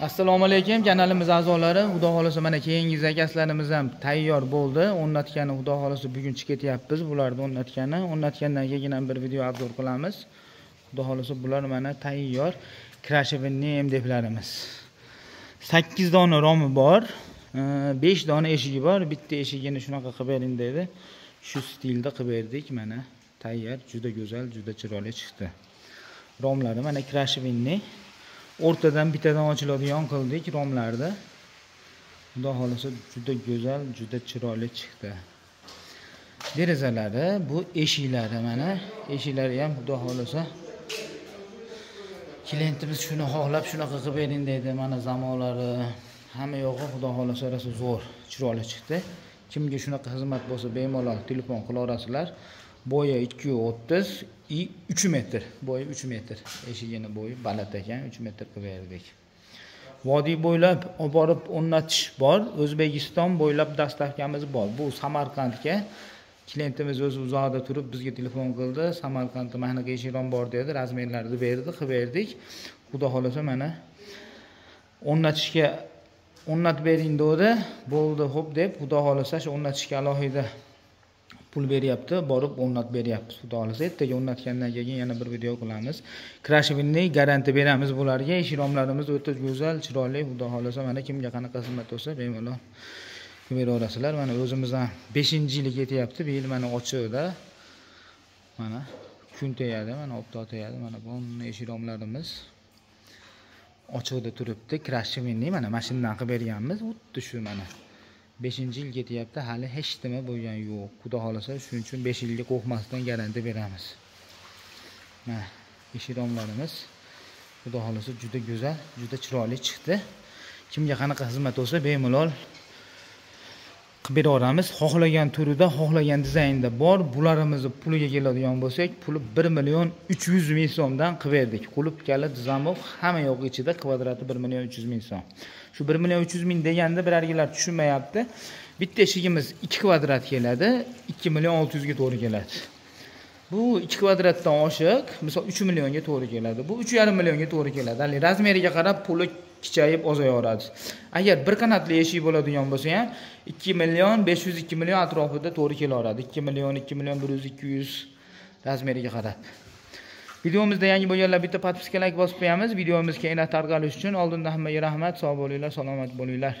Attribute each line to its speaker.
Speaker 1: Assalomu alaykum kanalimiz a'zolari. Xudo xolasa mana keyingi zakaslarimiz ham tayyor bo'ldi. O'rnatgani xudo xolasa bugun ketyapmiz. Bularni o'rnatgandan keyin bir video obzor qilamiz. Xudo xolasa bular mana tayyor krashevinniy MDF'larimiz. 8 dona romi bor, 5 dona eshigi bor. Bitta eshigini shunaqa qilib bering dedi. Shu stilda qilib berdik. Mana tayyor, juda go'zal, juda chiroyli chiqdi. Romlari mana krashevinniy. O'rtadan bittadan ochiladigan qildik romlarni. Xudo xolasa juda go'zal, juda chiroyli chiqdi. Derazalari, bu eshiklari mana, eshiklari ham xudo xolasa klientimiz shuni xohlab shunaqa qilib bering dedi. Mana zamonlari hamma yo'g'i xudo xolasa rosa zo'r, chiroyli chiqdi. Kimga shunaqa xizmat bo'lsa, bemalol telefon qilaverasizlar. Bo'yi 2.30 и 3 metr. Bo'yi 3 metr. Eshigini bo'yi baland ekan, 3 metr qilib berdik. Vodiy bo'ylab olib borib o'rnatish bor. O'zbekiston bo'ylab dastavkamiz bor. Bu Samarqandga klientimiz o'zi uzoqda turib bizga telefon qildi. Samarqandda mana shunaqa eshikron bor dedi, razmerlarini berdi, qilib berdik. Xudo xolasa mana o'rnatishga o'rnatib bering dedi. Bo'ldi, xo'p deb xudo xolasa shu o'rnatishga alohida pul beryapti, borib o'rnatib beryapmiz. Xudo xolasa ertaga o'rnatgandan keyin yana bir video qilamiz. Krashevinniy garantiya beramiz bularga. Eshik-romlarimiz o'ta go'zal, chiroyli. Xudo xolasa mana kimga qanaqa xizmat bo'lsa, bemalol beraverasizlar. Mana o'zimizdan 5-yili ketyapti. Bu yil mana ochiqda. Mana kun tegadi, mana opta tegadi. Mana bu eshik-romlarimiz ochiqda turibdi. Krashevinniy mana mashinadan qilib berganmiz. Xuddi shu mana 5-yil ketyapti, hali hech nima bo'lgan yo'q. Xudo xolasa shuning uchun 5 yilga qo'rqmasdan garantiya beramiz. Mana eshik-romlarimiz xudo xolasa juda go'zal, juda chiroyli chiqdi. Kimga qanaqa xizmat bo'lsa, bemalol qilib beraveramiz. Xohlagan turida, xohlagan dizaynda bor. Bularimizni puliga keladigan bo'lsak, puli 1.300.000 so'mdan qilib berdik. Qulub kalit zamok hamma yo'q ichida, kvadrati 1.300.000 so'm. Shu 1.300.000 deganda birargilar tushunmayapti. Bitta eshigimiz 2 kvadrat keladi, 2.600.000 ga to'g'ri keladi. Bu 2 kvadratdan oshiq, misol 3 millionga to'g'ri keladi. Bu 3.5 millionga to'g'ri keladi. Hali razmeriga qarab puli kichayib ozayaveradi. Agar bir qanotli eshik bo'ladigan bo'lsa ham 2 million 500 2 million atrofida to'g'ri kelaveradi. 2 million 100 200 razmeriga qarab. Videomizda yangi bo'lganlar bitta podpiska like bosib qo'yamiz. Videomiz keyinroq tarqalishi uchun oldindan hammaga rahmat, sog' bo'linglar, salomat bo'linglar.